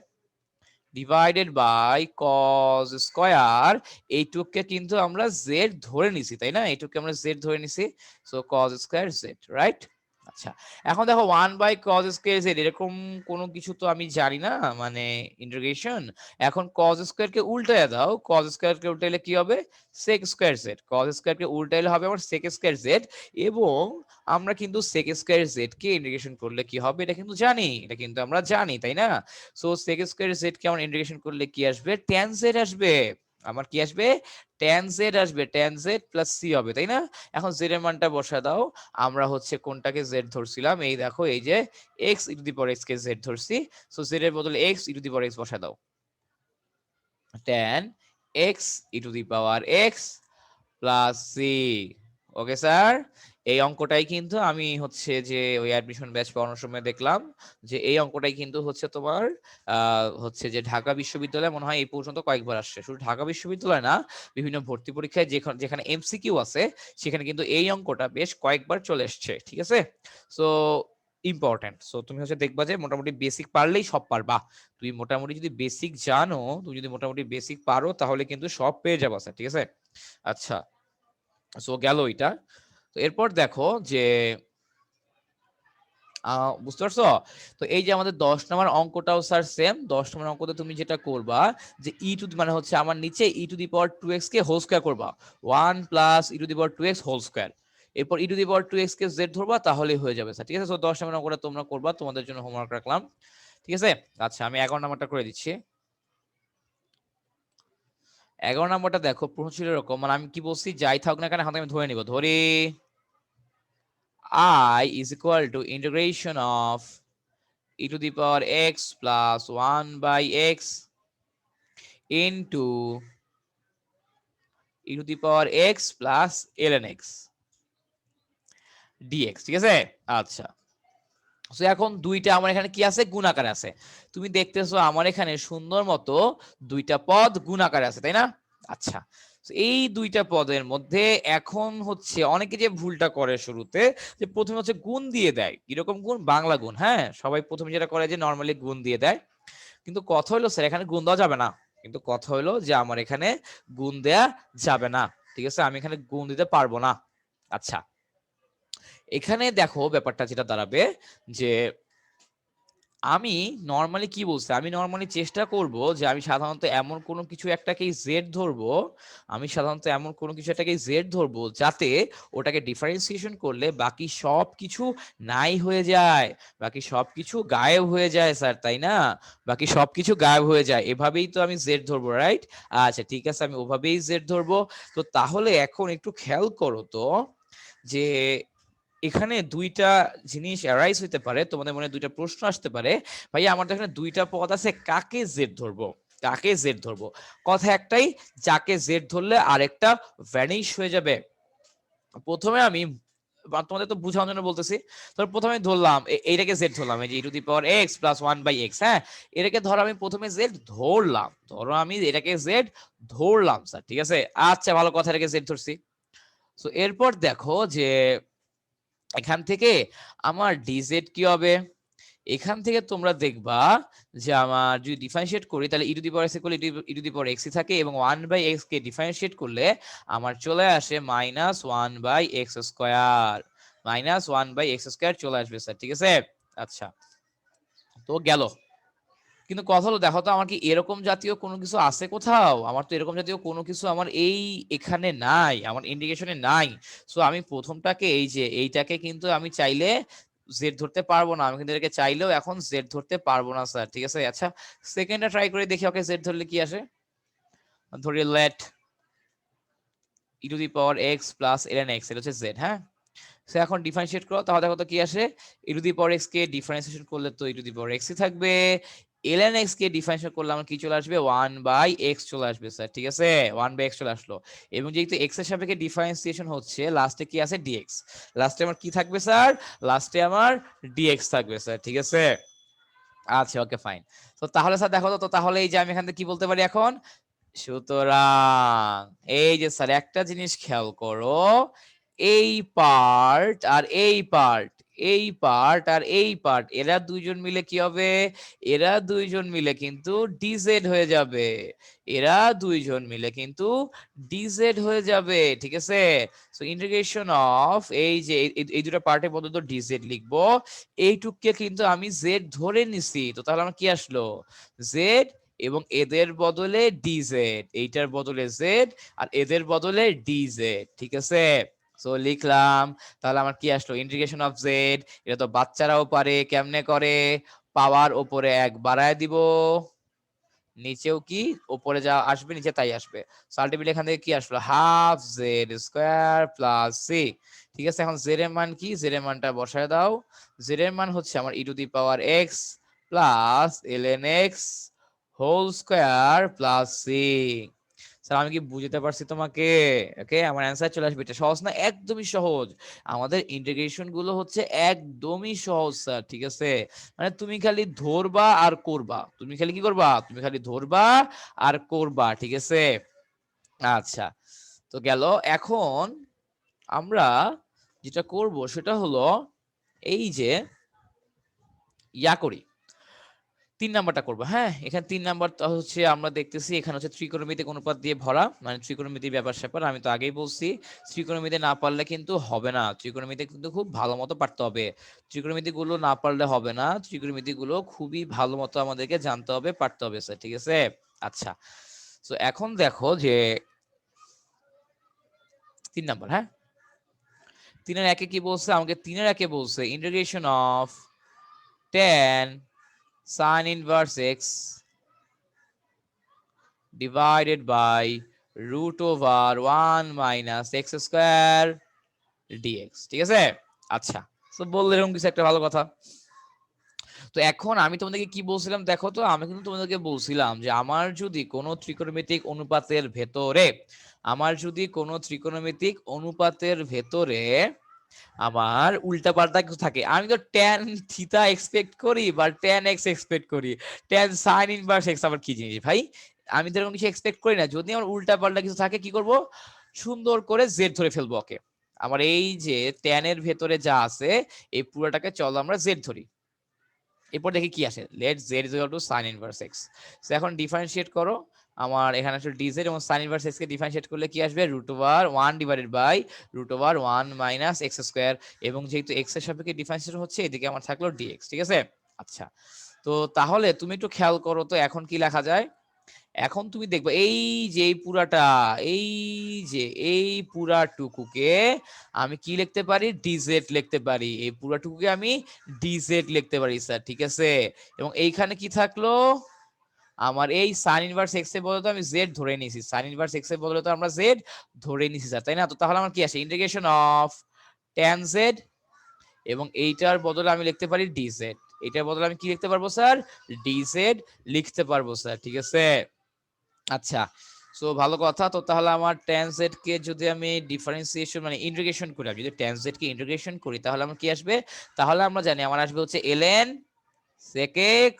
ডিভাইডেড বাই cos স্কয়ার, এইটুককে কিন্তু আমরা জেড ধরে নিছি, তাই না? এইটুককে আমরা জেড ধরে নিছি, so cos square Z, right? আচ্ছা, এখন দেখো 1/cos স্কয়ার জেড এরকম কোনো কিছু তো আমি জানি না, মানে ইন্টিগ্রেশন। এখন cos স্কয়ার কে উল্টায় দাও, cos স্কয়ার কে উল্টাইলে কি হবে, sec square z, cos square কে উল্টাইলে হবে আমার sec স্কয়ার জেড, এবং আমরা কিন্তু sec স্কয়ার জেড কে ইন্টিগ্রেশন করলে কি হবে এটা কিন্তু জানি, এটা কিন্তু আমরা জানি, তাই না? সো sec স্কয়ার জেড কে আমরা ইন্টিগ্রেশন করলে কি আসবে, tan z আসবে, আমার কি আসবে, tan z আসবে, tan z প্লাস c হবে, তাই না? এখন z এর মানটা বসা দাও, আমরা হচ্ছে কোনটাকে z ধরছিলাম, এই দেখো এই যে x E to the power x K z ধরছি, সো z এর বদলে x E to the power x বসা দাও, tan x E to the power x plus c। Okay sir, এই অঙ্কটাই কিন্তু আমি হচ্ছে যে ওই অ্যাডমিশন ব্যাচ পড়ানোর সময় দেখলাম যে এই অঙ্কটাই কিন্তু হচ্ছে তোমার হচ্ছে যে ঢাকা বিশ্ববিদ্যালয় মনে হয় এই পর্যন্ত কয়েকবার আসছে। শুধু ঢাকা বিশ্ববিদ্যালয় না, বিভিন্ন ভর্তি পরীক্ষায় যেখানে এমসিকিউ আছে সেখানে কিন্তু এই অঙ্কটা বেশ কয়েকবার চলে এসছে। ঠিক আছে, সো ইম্পর্টেন্ট। সো তুমি হচ্ছে দেখবা যে মোটামুটি বেসিক পারলেই সব পারবা। তুমি মোটামুটি যদি বেসিক জানো, তুমি যদি মোটামুটি বেসিক পারো তাহলে কিন্তু সব পেয়ে যাবা স্যার। ঠিক আছে, আচ্ছা, সো গেল এটা। তো এরপর দেখো যে বুঝতে পারছো? তো এই যে আমাদের 10 নম্বর অঙ্কটাও স্যার সেম। 10 নম্বর অঙ্কতে তুমি যেটা করবা যে মানে হচ্ছে আমার নিচে e⁻²x কে হোল স্কয়ার করবা, 1 + e⁻²x হোল স্কয়ার। এরপর e⁻²x কে z ধরবা, তাহলেই হয়ে যাবে স্যার। ঠিক আছে, তো 10 নম্বর অঙ্কটা তোমরা করবা, তোমাদের জন্য হোমওয়ার্ক রাখলাম। ঠিক আছে, আচ্ছা আমি 11 নম্বরটা করে দিচ্ছি। 11 নম্বরটা দেখো, প্রশ্ন ছিল এরকম, মানে আমি কি বলছি, যাই থাকুক না কেন, এখন আমি ধরে নিব, ধরি I is equal to integration of e⁻x plus 1/x into e⁻x plus ln x dx। ঠিক আছে, আচ্ছা, তো এখন দুইটা আমার এখানে কি আছে, গুণাকারে আছে। তুমি দেখতেছো আমার এখানে সুন্দর মতো দুইটা পদ গুণাকারে আছে, তাই না? আচ্ছা, এই দুইটা পদের মধ্যে এখন হচ্ছে অনেকে যে ভুলটা করে শুরুতে, যে প্রথমে হচ্ছে গুণ দিয়ে দেয়। কিরকম গুণ? বাংলা গুণ। হ্যাঁ, সবাই প্রথমে যেটা করে যে নর্মালি গুণ দিয়ে দেয়, কিন্তু কথা হলো স্যার এখানে গুণ দেওয়া যাবে না। কিন্তু কথা হলো যে আমার এখানে গুণ দেয়া যাবে না। ঠিক আছে, আমি এখানে গুণ দিতে পারবো না। আচ্ছা, এখানে দেখো ব্যাপারটা যেটা দাঁড়াবে যে আমি নর্মালি কি বলছি, আমি নর্মালি চেষ্টা করব যে আমি সাধারণত এমন কোনো কিছু একটাকেই জেড ধরবো, আমি সাধারণত এমন কোনো কিছু একটাকেই জেড ধরবো যাতে ওটাকে ডিফারেন্সিয়েশন করলে বাকি সব কিছু নাই হয়ে যায়, বাকি সব কিছু গায়েব হয়ে যায় স্যার, তাই না? বাকি সব কিছু গায়েব হয়ে যায়, এভাবেই তো আমি জেড ধরবো, রাইট? আচ্ছা ঠিক আছে, আমি ওভাবেই জেড ধরবো। তো তাহলে এখন একটু খেয়াল করো তো যে এখানে দুইটা জিনিস অ্যারাইজ হইতে পারে, তোমাদের মনে দুইটা প্রশ্ন আসতে পারে, ভাই আমাদের এখানে দুইটা পদ আছে, কাকে জেড ধরবো, কাকে জেড ধরবো? কথা একটাই, যাকে জেড ধরলে আরেকটা ভ্যানিশ হয়ে যাবে। প্রথমে আমি তোমাদের তো বুঝানোর জন্য বলতেছি, তো প্রথমে ধরলাম এইটাকে জেড ধরলাম, এই যে e⁻x plus 1/x। হ্যাঁ, এটাকে ধরো আমি প্রথমে জেড ধরলাম, ধরো আমি এটাকে জেড ধরলাম স্যার। ঠিক আছে, আচ্ছা ভালো কথা, এটাকে জেড ধরছি। তো এরপর দেখো যে এখান থেকে আমার ডিজেড কি হবে, এখান থেকে তোমরা দেখবা যে আমার যদি ডিফারেন্সিয়েট করি তাহলে e⁻x করলে e⁻x থাকে, এবং 1/x কে ডিফারেন্সিয়েট করলে আমার চলে আসে -1/x², -1/x² চলে আসবে স্যার। ঠিক আছে, আচ্ছা, তো গেল। কিন্তু কথা হলো দেখো তো আমার কি এরকম জাতীয় কোনো কিছু আছে কোথাও? আমার তো এরকম জাতীয় কোনো কিছু আমার এখানে নাই, আমার ইন্ডিকেশনে নাই। সো আমি প্রথমটাকে এই যে এইটাকে কিন্তু আমি চাইলে জেড ধরতে পারবো না, আমি কিন্তু এটাকে চাইলেও এখন জেড ধরতে পারবো না স্যার। ঠিক আছে, আচ্ছা সেকেন্ডটা ট্রাই করে দেখি, ওকে জেড ধরলে কি আসে। ধরি late e⁻x plus ln x, এটা হচ্ছে জেড। হ্যাঁ, সো এখন ডিফারেন্সিয়েট করো, তাহলে দেখো তো কি আসে, e⁻x কে ডিফারেন্সিয়েশন করলে তো e⁻x ই থাকবে, ln x কে ডিফারেন্সিয়েট করলে আমার কি চলে আসবে, 1/x চলে আসবে স্যার। ঠিক আছে, 1/x চলে আসলো, এবং যেহেতু x এর সাপেক্ষে ডিফারেন্সিয়েশন হচ্ছে, লাস্টে কি আছে, dx। লাস্টে আমার কি থাকবে স্যার, লাস্টে আমার dx থাকবে স্যার। ঠিক আছে, আচ্ছা ওকে ফাইন। তো তাহলে স্যার দেখো তো, তাহলে এই যে আমি এখান থেকে কি বলতে পারি এখন, সুতরাং এই যে স্যার একটা জিনিস খেয়াল করো, এই পার্ট আর এই পার্ট, এই পার্ট আর এই পার্ট, এরা দুইজন মিলে কি হবে, এরা দুইজন মিলে কিন্তু ডিজেড হয়ে যাবে, এরা দুইজন মিলে কিন্তু ডিজেড হয়ে যাবে। ঠিক আছে, সো ইন্টিগ্রেশন অফ এই যে এই দুটো পার্টের মধ্যে তো ডিজেড লিখবো, এইটুককে কিন্তু আমি জেড ধরে নিছি, তো তাহলে আমার কি আসলো, জেড, এবং এদের বদলে ডিজেড, এইটার বদলে জেড আর এদের বদলে ডিজেড। ঠিক আছে, সো লিখলাম, তাহলে আমার কি আসলো, ইন্টিগ্রেশন অফ জেড, এটা তো বাচ্চারাও পারে, কেমনে করে, পাওয়ার উপরে 1 বাড়ায় দিব, নিচেও কি উপরে যা আসবে নিচে তাই আসবে, সো আলটিমেটলি এখান থেকে কি আসলো, half z square plus c. ঠিক আছে, এখন জেড এর মান কি, জেড এর মানটা বসায় দাও, জেড এর মান হচ্ছে আমার e⁻x plus ln x whole square plus c. Sir আমি কি বুঝতে পারছি তোমাকে? ওকে, আমার অ্যান্সার চলে আসবে। এটা সহজ না? একদমই সহজ। আমাদের ইন্টিগ্রেশন গুলো হচ্ছে একদমই সহজ স্যার, ঠিক আছে? মানে তুমি খালি ধরবা আর করবা, তুমি খালি কি করবা, তুমি খালি ধরবা আর করবা, ঠিক আছে? আচ্ছা, তো গেল। এখন আমরা যেটা করব সেটা হলো এই যে ইয়া করি, 3 নাম্বারটা করবো। হ্যাঁ, এখানে 3 নাম্বার হচ্ছে আমরা দেখতেছি এখানে হচ্ছে ত্রিকোণমিতিক অনুপাত দিয়ে ভরা, মানে ত্রিকোণমিতিক ব্যাপার স্যাপার। আমি তো আগেই বলছি ত্রিকোণমিতি না পারলে কিন্তু হবে না, ত্রিকোণমিতি কিন্তু খুব ভালো মতো পারতে হবে। ত্রিকোণমিতি গুলো না পারলে হবে না, ত্রিকোণমিতি গুলো খুবই ভালো মতো আমাদেরকে জানতে হবে, পারতে হবে স্যার, ঠিক আছে? আচ্ছা, তো এখন দেখো যে 3 নাম্বার, হ্যাঁ 3-এর একে কি বলছে আমাকে? 3-এর একে বলছে integration of tan sin inverse x divided by root over 1 minus x square dx, ঠিক আছে? আচ্ছা, তো বললে এরকম কিছু একটা ভালো কথা। তো এখন আমি তোমাদেরকে কি বলছিলাম দেখো তো, আমি কিন্তু তোমাদেরকে বলছিলাম যে আমার যদি কোনো ত্রিকোণমিতিক অনুপাতের ভেতরে, আমার যদি কোনো ত্রিকোণমিতিক অনুপাতের ভেতরে আমার উল্টা পাল্টা কিছু থাকে, আমি তো ট্যান থিতা এক্সপেক্ট করি বা ট্যান এক্স এক্সপেক্ট করি, ট্যান সাইন ইনভার্স এক্স আবার কি জিনিস ভাই? আমি তো এরকম কিছু এক্সপেক্ট করি না। যদি আমার উল্টা পাল্টা কিছু থাকে কি করব? সুন্দর করে জেড ধরে ফেলবো। ওকে, আমার এই যে ট্যানের ভেতরে যা আছে এই পুরোটাকে চলো আমরা জেড ধরি। এরপর দেখি কি আসে, let z is equal to sine inverse x. So এখন ডিফারেন্সিয়েট করো, আমার এখানে আসলে ডিজেড এবং সাইন ইনভার্স এক্স কে ডিফারেন্সিয়েট করলে কি আসবে? Root over 1 divided by root over 1 minus x square, এবং যেহেতু এক্স এর সাপেক্ষে ডিফারেন্সিয়েট হচ্ছে এদিকে আমার থাকলো ডিএক্স, ঠিক আছে? আচ্ছা, তো তাহলে তুমি একটু খেয়াল করো তো এখন কি লেখা যায়। এখন তুমি দেখবে এই যে এই পুরাটা, এই যে এই পুরাটুকুকে আমি কি লিখতে পারি? ডিজেড লিখতে পারি। এই পুরাটুকুকে আমি ডিজেড লিখতে পারি স্যার, ঠিক আছে? এবং এইখানে কি থাকলো? আমার এই সাইন ইনভার্স এক্স এর বদলে তো আমি জেড ধরে নিয়েছি, সাইন ইনভার্স এক্স এর বদলে তো আমরা জেড ধরে নিয়েছি স্যার, তাই না? তো তাহলে আমার কি আসে? ইন্টিগ্রেশন অফ ট্যান জেড, এবং এইটার বদলে আমি লিখতে পারি ডিজেড। এটার বদলে আমি কি লিখতে পারবো স্যার? ডিজেড লিখতে পারবো স্যার, ঠিক আছে? আচ্ছা, সো ভালো কথা। তো তাহলে আমার tan z কে যদি আমি ডিফারেন্সিয়েশন মানে ইন্টিগ্রেশন করি, আমি যদি tan z কে ইন্টিগ্রেশন করি তাহলে আমার কি আসবে? তাহলে আমরা জানি আমার আসবে হচ্ছে ln sec x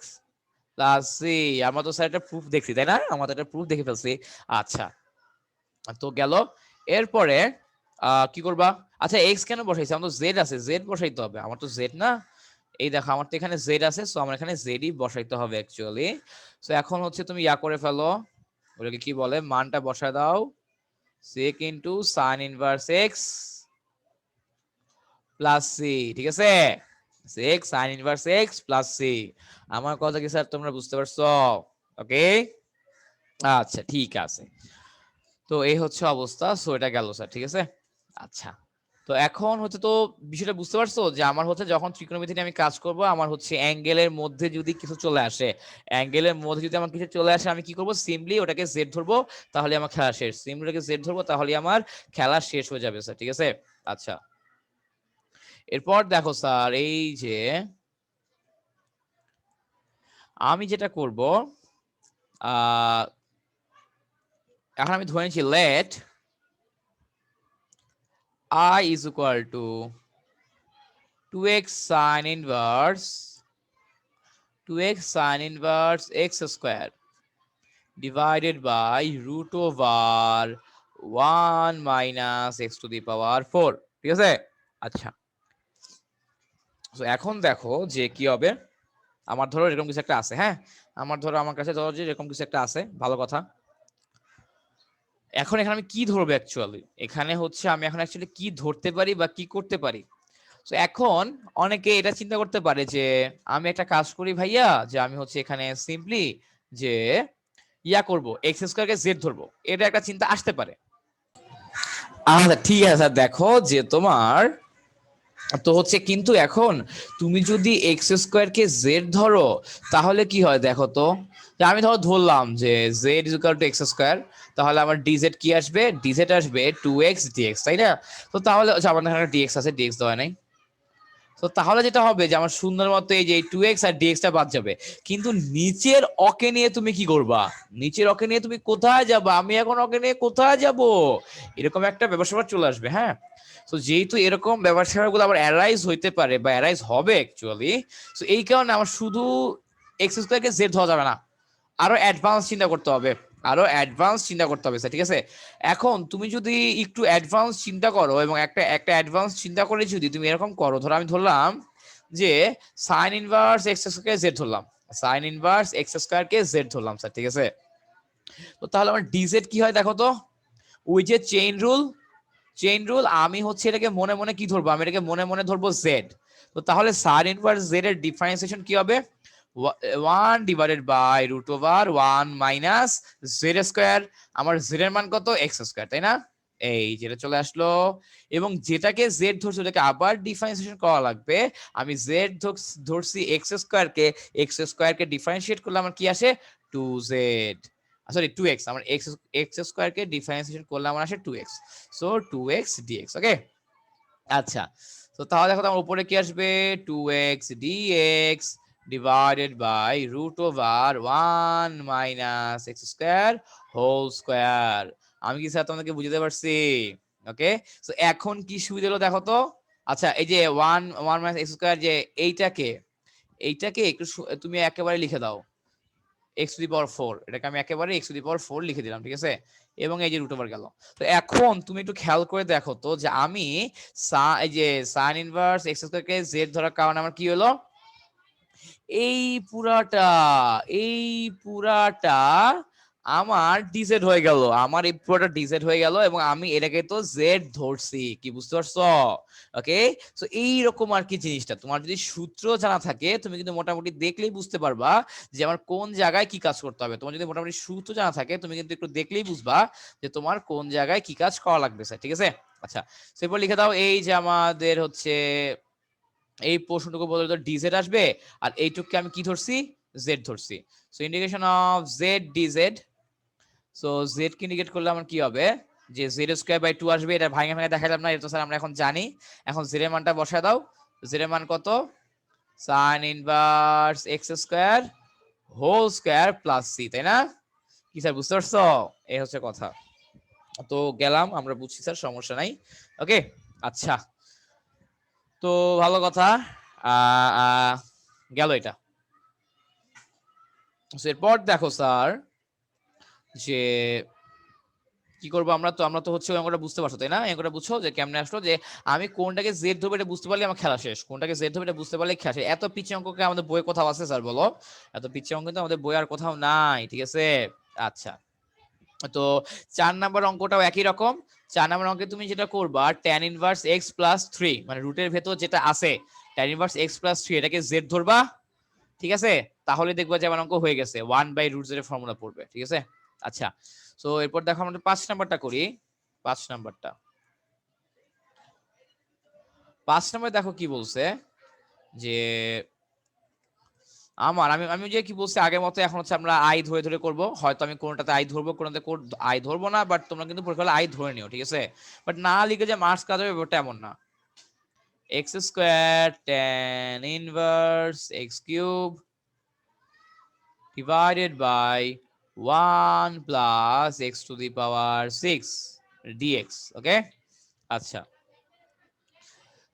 plus c। আমরা তো স্যার এটা প্রুফ দেখছি, তাই না? আমাদের এটা প্রুফ দেখে ফেলছি। আচ্ছা, তো গেল। এরপরে কি করবা? আচ্ছা, x কেন বসাইছি? আমার তো z আছে, z বসাইতে হবে। আমার তো z না, এই দেখো আমার তো এখানে z আছে, সো আমার এখানে z ই বসাইতে হবে অ্যাকচুয়ালি। সো এখন হচ্ছে তুমি ইয়া করে ফেলো, ওটাকে কি বলে, মানটা বসায় দাও, sec into sin inverse x plus c, ঠিক আছে? sec sin inverse x plus c। আমার কথা কি স্যার তোমরা বুঝতে পারছো? ওকে, আচ্ছা ঠিক আছে। তো এই হচ্ছে অবস্থা, সো এটা গেল স্যার, ঠিক আছে? আচ্ছা, তো এখন হচ্ছে তো বিষয়টা বুঝতে পারছো যে আমার হচ্ছে যখন ত্রিকোণমিতি নিয়ে আমি কাজ করব, আমার হচ্ছে অ্যাঙ্গেলের মধ্যে যদি কিছু চলে আসে, অ্যাঙ্গেলের মধ্যে যদি আমার কিছু চলে আসে, আমি কি করব? সিম্পলি ওটাকে জেড ধরবো, তাহলে আমার খেলা শেষ। সিম্পলি ওটাকে জেড ধরবো, তাহলে আমার খেলা শেষ হয়ে যাবে স্যার, ঠিক আছে? আচ্ছা, এরপর দেখো স্যার, এই যে আমি যেটা করব, এখন আমি ধরে নিচ্ছি late I is equal to 2x sin inverse 2x sin inverse x square divided by root over 1 minus x to the power 4, ঠিক আছে? আচ্ছা, তো এখন দেখো যে কি হবে। আমার ধরো এরকম কিছু একটা আছে, হ্যাঁ আমার ধরো আমার কাছে ধরো যে এরকম কিছু একটা আছে, ভালো কথা। এখন এখানে আমি কি ধরবো অ্যাকচুয়ালি? এখানে হচ্ছে আমি এখন অ্যাকচুয়ালি কি ধরতে পারি বা কি করতে পারি? তো এখন অনেকে এটা চিন্তা করতে পারে যে আমি একটা কাজ করি ভাইয়া, যে আমি হচ্ছে এখানে সিম্পলি যে ইয়া করব, এক্স স্কয়ার কে জেড ধরবো, এটা একটা চিন্তা আসতে পারে। আচ্ছা ঠিক আছে, দেখো যে তোমার তো হচ্ছে, কিন্তু এখন তুমি যদি এক্স স্কয়ার কে জেড ধরো তাহলে কি হয় দেখো তো, যে আমি ধরো ধরলাম যে Z is equal two x square, তাহলে আমার ডিজেড কি আসবে? ডিজেড আসবে 2x dx, তাই না? তো তাহলে আচ্ছা, আমার এখানে ডিএক্স আছে, ডিএক্স দেওয়া নাই। তো তাহলে যেটা হবে যে আমার সুন্দর মতো এই যে 2x আর dx টা বাদ যাবে, কিন্তু নিচের অকে নিয়ে তুমি কি করবা? নিচের অকে নিয়ে তুমি কোথায় যাবা? আমি এখন অকে নিয়ে কোথায় যাব? এরকম একটা ব্যাপার চলে আসবে, হ্যাঁ। তো যেহেতু এরকম ব্যাপার আবার অ্যারাইজ হইতে পারে বা অ্যারাইজ হবে অ্যাকচুয়ালি, তো এই কারণে আমার শুধু এক্স স্কোয়ারকে জেড ধরা যাবে না, আরো অ্যাডভান্স চিন্তা করতে হবে, আরো অ্যাডভান্স চিন্তা করতে হবে স্যার, ঠিক আছে। এখন তুমি যদি একটু অ্যাডভান্স চিন্তা করো এবং একটা একটা অ্যাডভান্স চিন্তা করে যদি তুমি এরকম করো, ধরো আমি ধরলাম যে sign inverse x square Z ধরলাম, সাইন ইনভার্স এক্স স্কোয়ার কে জেড ধরলাম স্যার, ঠিক আছে। তো তাহলে আমার ডিজেড কি হয় দেখো তো, ওই যে চেইন রুল আমি হচ্ছে এটাকে মনে মনে কি ধরবো, আমি এটাকে মনে মনে ধরবো জেড। তো তাহলে সাইন ইনভার্স জেড এর ডিফারেন্সিয়েশন কি হবে? 1/√1 মাইনাস জেড স্কোয়ার। আমার জেড এর মান কত? এক্স স্কোয়ার, তাই না? এই যেটা চলে আসলো, এবং যেটাকে জেড ধরছি ওটাকে আবার ডিফারেন্সিয়েশন করা লাগবে। আমি জেড ধরছি এক্স স্কোয়ার কে ডিফারেন্সিয়েট করলে আমার কি আসে? 2z, sorry 2x। আমার এক্স স্কোয়ার কে ডিফারেন্সিয়েশন করলে আমার আসে 2x। সো 2x dx, ওকে। আচ্ছা, তো তাহলে দেখো আমার উপরে কি আসবে? 2x dx divided by √1 minus x square whole square. আমি কি স্যার তোমাদেরকে বুঝতে পারছি? ওকে, তো এখন কি সুবিধা হলো দেখো তো। আচ্ছা, এই যে 1 মাইনাস এক্স স্কোয়ার, যে এইটাকে একটু তুমি একেবারে লিখে দাও x⁴, এটাকে আমি একেবারে x⁴ লিখে দিলাম, ঠিক আছে। এবং এই যে √ওভার গেল। তো এখন তুমি একটু খেয়াল করে দেখো তো যে আমি এই যে সাইন ইনভার্স এক্স স্কয়ার কে জেড ধরার কারণে আমার কি হলো? এই পুরাটা এই পুরাটা আমার ডিজেড হয়ে গেল, আমার এই পুরোটা ডিজেড হয়ে গেল, এবং আমি এটাকে তো জেড ধরছি, কি বুঝতে পারছো? ওকে, তো এইরকম আর কি জিনিসটা, তোমার যদি সূত্র জানা থাকে তুমি কিন্তু মোটামুটি দেখলেই বুঝতে পারবা যে আমার কোন জায়গায় কি কাজ করতে হবে। তোমার যদি মোটামুটি সূত্র জানা থাকে তুমি কিন্তু একটু দেখলেই বুঝবা যে তোমার কোন জায়গায় কি কাজ করা লাগবে স্যার, ঠিক আছে। আচ্ছা, সেরপর লিখে দাও এই যে আমাদের হচ্ছে এই প্রশ্নটুকু বলে তো ডিজেড আসবে, আর এইটুককে আমি কি ধরছি? জেড ধরছি। So indication of Z DZ. So Z K indicate করলে আমার কি হবে? যে z² / 2 আসবে, এটা ভাঙে ভাঙে দেখালাম না, এটা তো স্যার আমরা এখন জানি। এখন জেড এর মানটা বসায় দাও। জেড এর মান কত? Sine inverse x square whole square plus c, তাই না? কি স্যার বুঝতে পারছো? এই হচ্ছে কথা। তো গেলাম, আমরা বুঝছি স্যার, সমস্যা নাই। ওকে, আচ্ছা, তো ভালো কথা। গেল এটা। এরপর দেখো স্যার যে কি করবো আমরা, তো আমরা তো হচ্ছে অঙ্কটা বুঝতে পারছো তাই না? অঙ্কটা বুঝছো যে কেমনে আসলো, যে আমি কোনটাকে জেড ধরবো এটা বুঝতে পারলে আমার খেলা শেষ, কোনটাকে জেড ধরবো এটা বুঝতে পারলে খেলা শেষ। এত পিছিয়ে অঙ্ককে আমাদের বইয়ে কোথাও আছে স্যার বলো? এত পিছিয়ে অঙ্ক কিন্তু আমাদের বই আর কোথাও নাই, ঠিক আছে। আচ্ছা, তো 4 নাম্বার অঙ্কটাও একই রকম। 4 নাম্বার অঙ্কে তুমি যেটা করবা tan ইনভার্স x প্লাস 3, মানে রুটের ভেতর যেটা আছে tan ইনভার্স x প্লাস 3 এটাকে z ধরবা, ঠিক আছে। তাহলে দেখবা যে আমার অঙ্ক হয়ে গেছে, 1/√z এর ফর্মুলা পড়বে, ঠিক আছে। আচ্ছা, সো এরপর দেখো আমরা 5 নাম্বারটা করি। 5 নাম্বারটা 5 নাম্বার দেখো কি বলছে, যে আমি আমি যে কি বলছি আগের মতো, এখন হচ্ছে আমরা আই ধরে ধরে করব। হয়তো আমি কোনটাতে আই ধরবো, কোনটাতে আই ধরবো না, বাট তোমরা কিন্তু পরীক্ষা হলে আই ধরে নিও, ঠিক আছে। বাট না লিখে যে মার্কস কাজ হবে ব্যাপারটা এমন না। x² tan inverse x³ divided by 1 plus x⁴ dx, ওকে। আচ্ছা,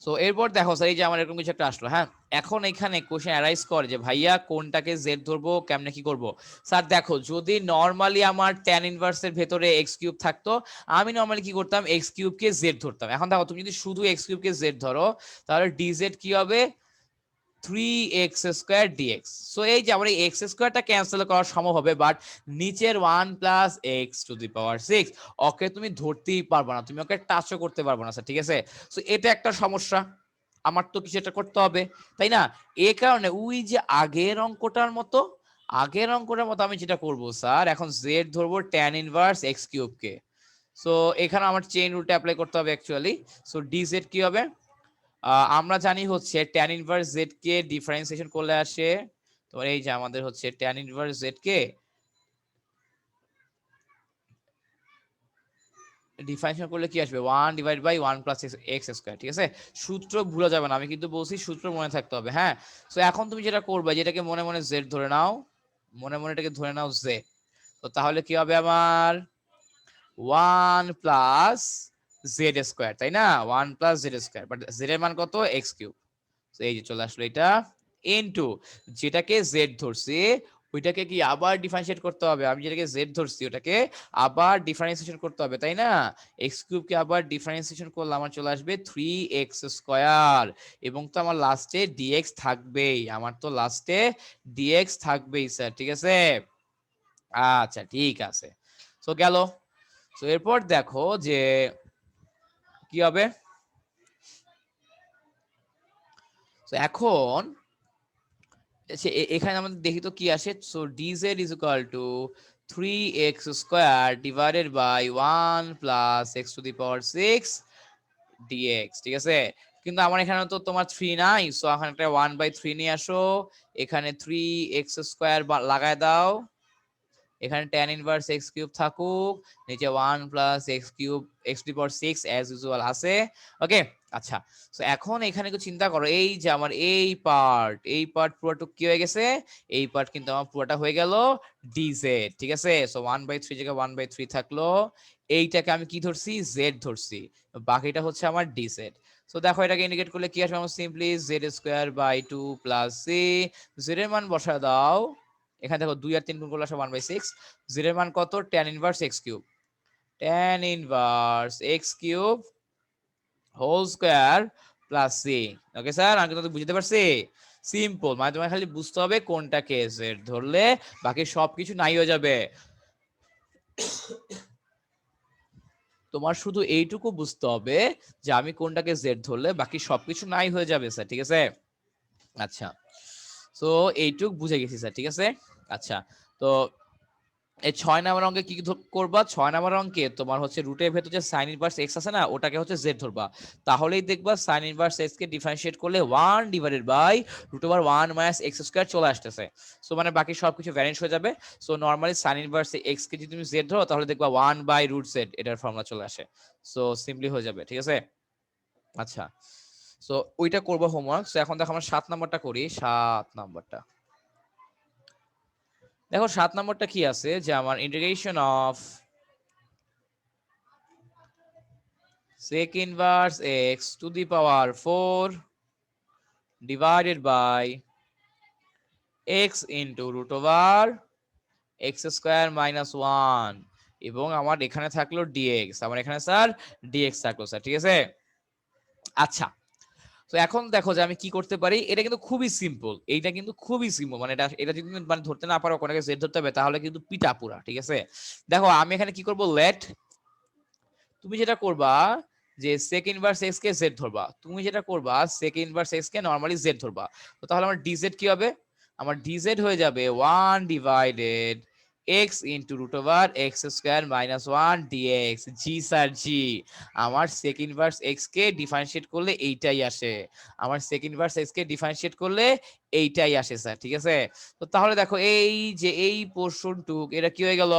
সো এরপর দেখো স্যার এই যে আমার এরকম কিছু একটা আসলো, হ্যাঁ। এখন এখানে কোশ্চেন অ্যারাইজ করে যে ভাইয়া কোনটাকে জেড ধরবো, কেমনে কি করব। স্যার দেখো, যদি নরমালি আমার tan ইনভার্স এর ভেতরে x³ থাকতো, আমি নরমালি কি করতাম? x³ কে জেড ধরতাম। এখন দেখো তুমি যদি শুধু x³ কে জেড ধরো, তাহলে dz কি হবে? 3x² dx। সো এই যে আমার এই x² ক্যান্সেল করা সম্ভব হবে, বাট নিচের 1 প্লাস x⁴ ওকে তুমি ধরতেই পারবে না, তুমি ওকে টাচও করতে পারবে না স্যার, ঠিক আছে। সো এটা একটা সমস্যা, আমার তো কিছু একটা করতে হবে, তাই না? এই কারণে ওই যে আগের অঙ্কটার মতো আমি যেটা করব স্যার, এখন জেড ধরবো tan ইনভার্স x³ কে। সো এখানে আমার চেইন রুলটা অ্যাপ্লাই করতে হবে অ্যাকচুয়ালি। সো dz কি হবে? আমরা জানি হচ্ছে tan ইনভার্স z কে ডিফারেন্সিয়েশন করলে আসে তোমার এই যে আমাদের হচ্ছে tan ইনভার্স z কে ডিফারেন্সিয়েশন করলে কি আসবে 1 divide by 1 plus x square, ঠিক আছে? সূত্র ভুলে যাবে না, আমি কিন্তু বলছি সূত্র মনে থাকতে হবে, হ্যাঁ? সো এখন তুমি যেটা করবে, যেটাকে মনে মনে জেড ধরে নাও, মনে মনে এটাকে ধরে নাও জে। তো তাহলে কি হবে আমার 1 প্লাস জেড স্কয়ার, তাই না? 1 plus Z square, but Z এর মান কত? X cube. তো এই যে চলে আসলো এটা ইনটু যেটাকে জেড ধরছি ওইটাকে কি আবার ডিফারেন্সিয়েট করতে হবে, আমি যেটাকে জেড ধরছি ওটাকে আবার ডিফারেন্সিয়েশন করতে হবে, তাই না? এক্স কিউবকে আবার ডিফারেন্সিয়েশন করলে আমার চলে আসবে 3x স্কয়ার, এবং তো আমার লাস্টে ডিএক্স থাকবেই, আমার তো লাস্টে ডিএক্স থাকবেই স্যার, ঠিক আছে? আচ্ছা ঠিক আছে, তো গেল। তো এরপর দেখো যে কি হবে। তো এখন এখানে আমাদের দেখি তো কি আসে। So dz is equal to 3x square divided by 1 plus x to the power 6 dx, ঠিক আছে? কিন্তু আমার এখানে তো তোমার 3 নাই, সো এখানে একটা 1/3 নিয়ে আসো, এখানে 3x স্কয়ার লাগায় দাও, এখানে tan ইনভার্স x কিউব থাকুক, নিচে 1 plus x cube x to the power 6 as usual আছে। ওকে, আচ্ছা। সো এখন এখানে একটু চিন্তা করো, এই যে আমার এই পার্ট পুরোটুকু কি হয়ে গেছে, এই পার্ট কিন্তু আমার পুরোটা হয়ে গেল dz, ঠিক আছে? সো 1/3 জায়গায় 1/3 থাকলো, এইটাকে আমি কি ধরছি? z ধরছি, বাকিটা হচ্ছে আমার dz। সো দেখো এটাকে ইন্ডিকেট করলে কি আসবে আমার? Simply Z square by 2 plus C, Z এর মান বসা দাও, এখানে দেখো 2 আর 3 গুণ করলে আসে 1/6, জেড এর মান কত? tan inverse x cube, tan inverse x cube whole square plus c. Okay sir, আমি কিন্তু বুঝতে পারছি, সিম্পল, মানে তোমার খালি বুঝতে হবে কোনটাকে জেড ধরলে বাকি সবকিছু নাই হয়ে যাবে, তোমার শুধু এইটুকু বুঝতে হবে যে আমি কোনটাকে জেড ধরলে বাকি সবকিছু নাই হয়ে যাবে স্যার, ঠিক আছে? আচ্ছা, তো এইটুক বুঝে গেছি স্যার, ঠিক আছে? আচ্ছা, তো এই 6 নম্বর অঙ্কে কি করবা? 6 নম্বর অঙ্কে তোমার হচ্ছে রুটের ভেতর যে সাইন ইনভার্স এক্স আছে না, ওটাকে হচ্ছে জেড ধরবা, তাহলেই দেখবা সাইন ইনভার্স এক্স কে ডিফারেন্সিয়েট করলে 1 divided by root over 1 minus x square চলে আসতেছে। সো মানে বাকি সবকিছু ভ্যানিশ হয়ে যাবে। So normally sine inverse x কে যদি তুমি জেড ধরো তাহলে দেখবা 1 বাই রুট জেড এটার ফর্মুলা চলে আসে। সো সিম্পলি হয়ে যাবে, ঠিক আছে? আচ্ছা, সো ওইটা করবো হোমওয়ার্ক। সো এখন দেখো আমরা 7 নম্বরটা করি। 7 নম্বরটা দেখো, 7 নম্বরটা কি আছে যে আমার integration of sec inverse x to the power 4 divided by x into root over x square minus 1, এবং আমার এখানে থাকলো dx, আমার এখানে স্যার dx থাকলো স্যার, ঠিক আছে? আচ্ছা, তো এখন দেখো যে আমি কি করতে পারি, এটা কিন্তু খুবই সিম্পল, এইটা কিন্তু খুবই সিম্পল, মানে এটা এটা যদি তুমি মানে ধরতে না পারো কোনটাকে জেড ধরতে হবে তাহলে কিন্তু পিটা পুরা, ঠিক আছে? দেখো আমি এখানে কি করব, লেট, তুমি যেটা করবা যে sec ইনভার্স x কে z ধরবা, তুমি যেটা করবা sec ইনভার্স x কে নরমালি z ধরবা, তো তাহলে আমার dz কি হবে? আমার dz হয়ে যাবে 1 divided x into root over x square minus 1 dx। জি স্যার জি, আমার sec ইনভার্স x কে ডিফারেন্সিয়েট করলে এইটাই আসে, আমার sec ইনভার্স x কে ডিফারেন্সিয়েট করলে এইটাই আসে স্যার, ঠিক আছে? তো তাহলে দেখো এই যে এই পোরশনটুক এটা কি হয়ে গেল,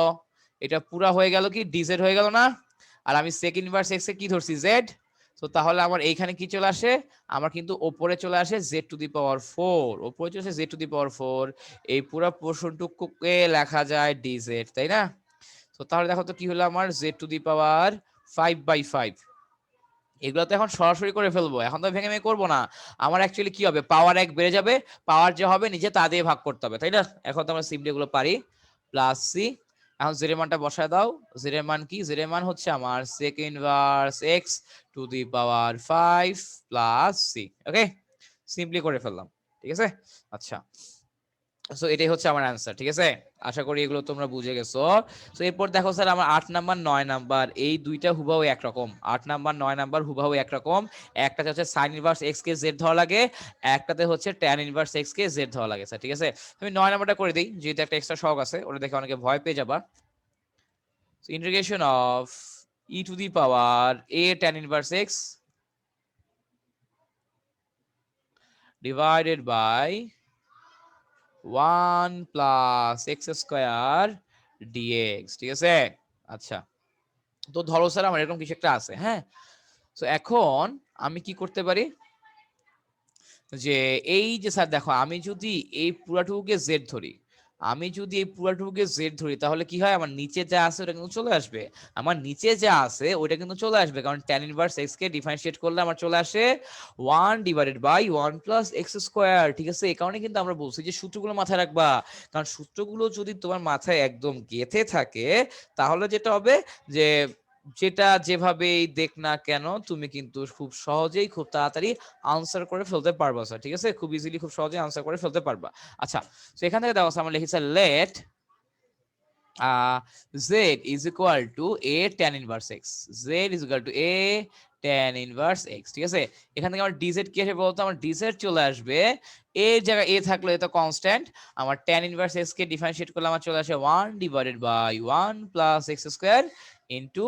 এটা পুরা হয়ে গেল কি dz হয়ে গেল না? আর আমি sec ইনভার্স x কে কি ধরছি? z। তো তাহলে আমার এইখানে কি চলে আসে, আমার কিন্তু ওপরে চলে আসে z টু দি পাওয়ার 4, ওপরে চলে আসে z টু দি পাওয়ার 4, এই পুরো পোরশনটুকুকে লেখা যায় dz, তাই না? তো তাহলে দেখো তো কি হলো আমার, z টু দি পাওয়ার 5/5, এগুলো তো এখন সরাসরি করে ফেলবো, এখন তো ভেঙে ভেঙে করবো না, আমার অ্যাকচুয়ালি কি হবে, পাওয়ার 1 বেড়ে যাবে, পাওয়ার যে হবে নিজে তা দিয়ে ভাগ করতে হবে, তাই না? এখন তো আমরা সিম্পলি এগুলো পারি, প্লাস সি। এখন জেড এর মানটা বসায় দাও, জেড এর মান কি? জেড এর মান হচ্ছে আমার sec inverse x to the power 5 plus c. Okay, simply করে ফেললাম, ঠিক আছে? আচ্ছা, সো এটাই হচ্ছে আমার অ্যান্সার, ঠিক আছে? আশা করি এগুলো তোমরা বুঝে গেছো। তো এরপর দেখো স্যার, আমার 8 নাম্বার 9 নাম্বার এই দুইটা হুবাহু একরকম, 8 নাম্বার 9 নাম্বার হুবাহু একরকম, একটাতে হচ্ছে সাইন ইনভার্স এক্স কে জেড ধরা লাগে, একটাতে হচ্ছে ট্যান ইনভার্স এক্স কে জেড ধরা লাগে স্যার, ঠিক আছে? আমি 9 নাম্বারটা করে দিই, যেহেতু একটা এক্সট্রা শখ আছে, ওটা দেখে অনেকে ভয় পেয়ে যাবা। Integration of e to the power a tan inverse x divided by 1 plus x square dx, ঠিক আছে? আচ্ছা, তো ধরো স্যার আমার এরকম কিছু একটা আছে, হ্যাঁ। তো এখন আমি কি করতে পারি, যে এই যে স্যার দেখো আমি যদি এই পুরাটুকুকে জেড ধরি, আমি যদি এই পুরাটুকুকে জেড ধরি তাহলে কি হয়, আমার নিচে যা আছে ওটা কিন্তু চলে আসবে, আমার নিচে যা আছে ওইটা কিন্তু চলে আসবে, কারণ tan ইনভার্স এক্স কে ডিফারেন্সিয়েট করলে আমার চলে আসে 1/1 ঠিক আছে। এই কারণে কিন্তু আমরা বলছি যে সূত্রগুলো মাথায় রাখবা, কারণ সূত্রগুলো যদি তোমার মাথায় একদম গেঁথে থাকে তাহলে যেটা হবে যে যেটা যেভাবেই দেখ না কেন তুমি কিন্তু খুব সহজেই খুব তাড়াতাড়ি আনসার করে ফেলতে পারবা স্যার, ঠিক আছে, খুব ইজিলি খুব সহজে আনসার করে ফেলতে পারবা। আচ্ছা, তো এখান থেকে দেখো আমরা লিখেছি late z is equal to a tan inverse x, z is equal to a tan inverse x, ঠিক আছে। এখান থেকে আমার dz কি আসবে বলতো, আমার dz চলে আসবে, এর জায়গায় a থাকলো, এটা কনস্ট্যান্ট, আমার tan inverse x কে ডিফারেন্সিয়েট করলে আমার চলে আসে 1/1 plus x square into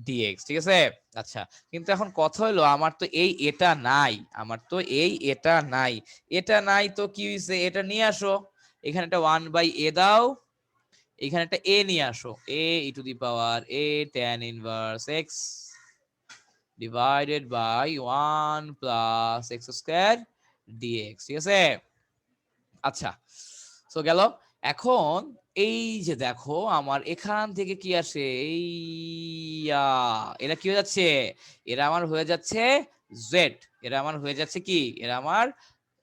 dx, ঠিক আছে। আচ্ছা, কিন্তু এখন কথা হলো আমার তো এই এটা নাই, আমার তো এই এটা নাই, এটা নাই তো কি হইছে, এটা নিয়ে আসো, এখানে একটা 1/a দাও, এখানে একটা a নিয়ে আসো, a e to the power a tan inverse x divided by 1 plus x square dx, ঠিক আছে। আচ্ছা, সো গেল। এখন এই যে দেখো আমার এখান থেকে কি আসে, এই এরা কি হয়ে যাচ্ছে, এরা আমার হয়ে যাচ্ছে জেড, এরা আমার হয়ে যাচ্ছে কি, এরা আমার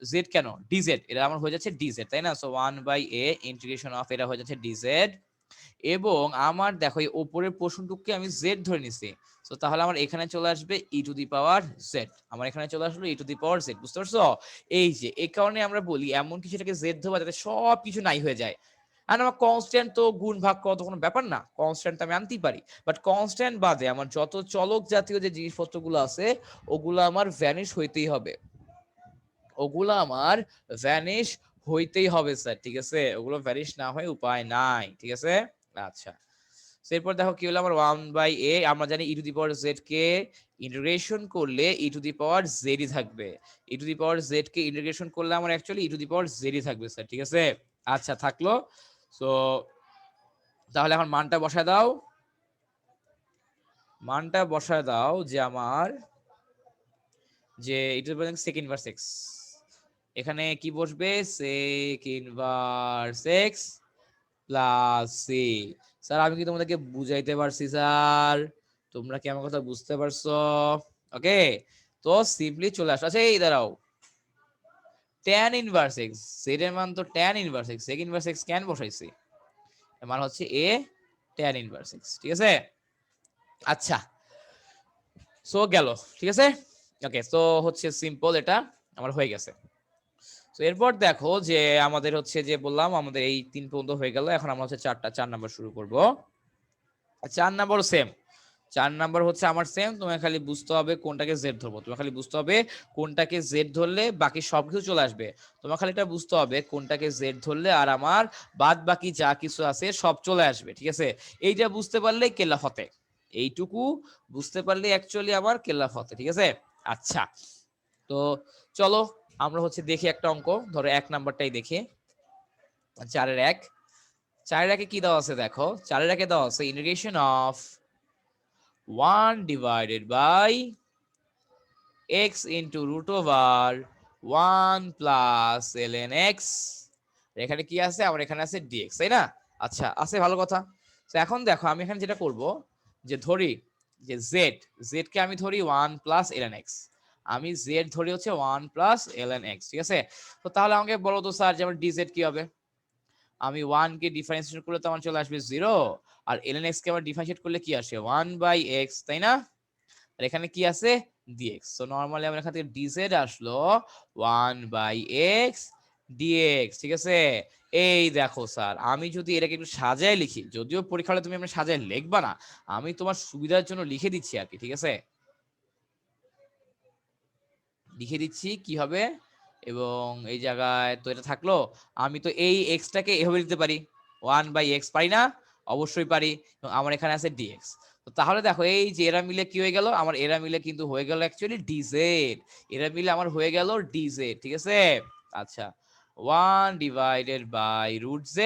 জেড কেন ডিজেড, এরা আমার হয়ে যাচ্ছে ডিজেড, তাই না। সো 1/a ইন্টিগ্রেশন অফ এরা হয়ে যাচ্ছে ডিজেড, এবং আমার দেখো এই উপরের পোর্শনটুকুকে আমি জেড ধরে নিছি, তো তাহলে আমার এখানে চলে আসবে e to the power Z, আমার এখানে চলে আসলো ই টু দি পাওয়ার জেড, বুঝতে পারছো। এই যে এই কারণে আমরা বলি এমন কিছুটাকে জেড ধরবা যাতে সব কিছু নাই হয়ে যায়। আর আমার কনস্ট্যান্ট তো গুণ ভাগ করা তো কোনো ব্যাপার না, কনস্ট্যান্ট আমি আনতেই পারি, বাট কনস্ট্যান্ট বাদে আমার যত চলক জাতীয় যে জিনিসপত্রগুলো আছে ওগুলো আমার ভ্যানিশ হইতেই হবে, ওগুলো আমার ভ্যানিশ হইতেই হবে স্যার, ঠিক আছে, ওগুলো ভ্যানিশ না হয় উপায় নাই, ঠিক আছে। আচ্ছা, এরপর দেখো কি হলো, আমার 1/a, আমরা জানি e to the power z কে ইন্টিগ্রেশন করলে ই টু দি পাওয়ার জেডই থাকবে, e to the power z কে ইন্টিগ্রেশন করলে আমার actually E to the power জেডই থাকবে স্যার, ঠিক আছে। আচ্ছা থাকলো। সো তাহলে এখন মানটা বসায় দাও, মানটা বসায় দাও যে আমার যে e to the power sec inverse x, এখানে কি বসবে, sec inverse x plus c. Sir আমি কি তোমাদেরকে বুঝাইতে পারছি স্যার, তোমরা কি আমার কথা বুঝতে পারছো? ওকে, তো সিম্পলি চলে আসো। আচ্ছা এই দাঁড়াও, tan ইনভার্স x, z এর মান তো tan inverse x, sec inverse x কেন বসাইছি, এর মান হচ্ছে a tan ইনভার্স x, ঠিক আছে। আচ্ছা, সো গেল, ঠিক আছে। ওকে, তো হচ্ছে সিম্পল, এটা আমার হয়ে গেছে। তো এরপর দেখো যে আমাদের হচ্ছে যে বললাম আমাদের এই 3 পর্যন্ত হয়ে গেল, এখন আমরা হচ্ছে 4 নাম্বার শুরু করব। 4 নাম্বার সেম, 4 নাম্বার হচ্ছে আমার সেম, তোমাকে খালি বুঝতে হবে কোনটাকে জেড ধরবো, তোমাকে খালি বুঝতে হবে কোনটাকে জেড ধরলে বাকি সবকিছু চলে আসবে, তোমার খালি এটা বুঝতে হবে কোনটাকে জেড ধরলে আর আমার বাদ বাকি যা কিছু আছে সব চলে আসবে, ঠিক আছে। এইটা বুঝতে পারলেই কেল্লা ফতে, এইটুকু বুঝতে পারলে অ্যাকচুয়ালি আমার কেল্লা ফতে, ঠিক আছে। আচ্ছা, তো চলো আমরা হচ্ছে দেখি একটা অঙ্ক, ধরো 1 নাম্বারটাই দেখি, 4-এর 1, 4-এর 1-এ কি দেওয়া আছে দেখো, 4-এর 1-এ দেওয়া আছে integration of 1 divided by x into root over 1 plus ln x, এখানে কি আছে, আমার এখানে আছে dx, তাই না। আচ্ছা আছে, ভালো কথা। তো এখন দেখো আমি এখানে যেটা করব, যে ধরি যে z কে আমি ধরি 1 plus ln x, আমি z ধরি হচ্ছে 1 plus ln x, ঠিক আছে। তো তাহলে আমাকে বলো তো স্যার যে আমার dz কি হবে, আমি 1 কে ডিফারেন্সিয়েট করলে তো আমার চলে আসবে 0, আর ln x কে আবার ডিফারেন্সিয়েট করলে কি আসে 1/x, তাই না। আর এখানে কি আছে dx, সো নরমালি আমরা এখান থেকে dz আসলো 1/x dx, ঠিক আছে। এই দেখো স্যার আমি যদি এটাকে একটু সাজায় লিখি, যদিও পরীক্ষা হলে তুমি আমরা সাজায় লিখবা না, আমি তোমার সুবিধার জন্য লিখে দিচ্ছি আর কি, ঠিক আছে, লিখে দিচ্ছি কি হবে। এবং এই জায়গায় তো এটা থাকলো, আমি তো এই এক্সটাকে এভাবে লিখতে পারি 1/x, পারি না, অবশ্যই পারি, এবং আমার এখানে আছে dx। তো তাহলে দেখো এই যে এরা মিলে কি হয়ে গেল, আমার এরা মিলে কিন্তু হয়ে গেল অ্যাকচুয়ালি dz, এরা মিলে আমার হয়ে গেল dz, ঠিক আছে। আচ্ছা, 1 divided by root z,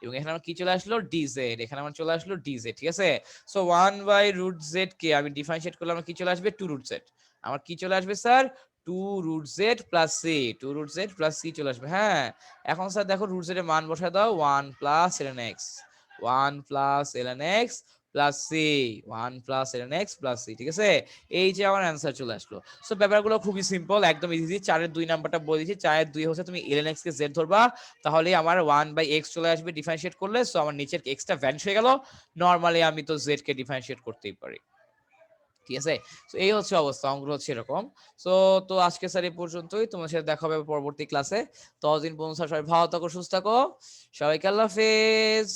এবং এখানে আমার কি চলে আসলো ডিজেড, এখানে আমার চলে আসলো ডিজেড, ঠিক আছে। সো 1/√z কে আমি ডিফারেন্সিয়েট করলে আমার কি চলে আসবে 2√z, আমার কি চলে আসবে sir 2√z plus c, 2√z plus c চলে আসবে। হ্যাঁ, এখন স্যার দেখো √z এর মান বসায় দাও 1 plus ln x, 1 plus ln x plus c, 1 plus ln x plus c, ঠিক আছে। এই যে আমার অ্যান্সার চলে আসলো। সো ব্যাপারগুলো খুবই সিম্পল, একদম ইজি। 4 এর 2 নাম্বারটা বলে দিয়েছি, 4 এর 2 হচ্ছে তুমি ln x কে z ধরবা, তাহলে আমার 1/x চলে আসবে ডিফারেন্সিয়েট করলে। সো আমার নিচের x টা ভ্যানিশ হয়ে গেল, নরমালি আমি তো z কে ডিফারেন্সিয়েট করতেই পারি, ঠিক আছে। তো এই হচ্ছে অবস্থা, অঙ্ক হচ্ছে এরকম। সো তো আজকে স্যার এই পর্যন্তই, তোমার সাথে দেখা হবে পরবর্তী ক্লাসে। ততদিন পর্যন্ত সবাই ভালো থাকো, সুস্থ থাকো, সবাইকে আল্লাহ হাফেজ।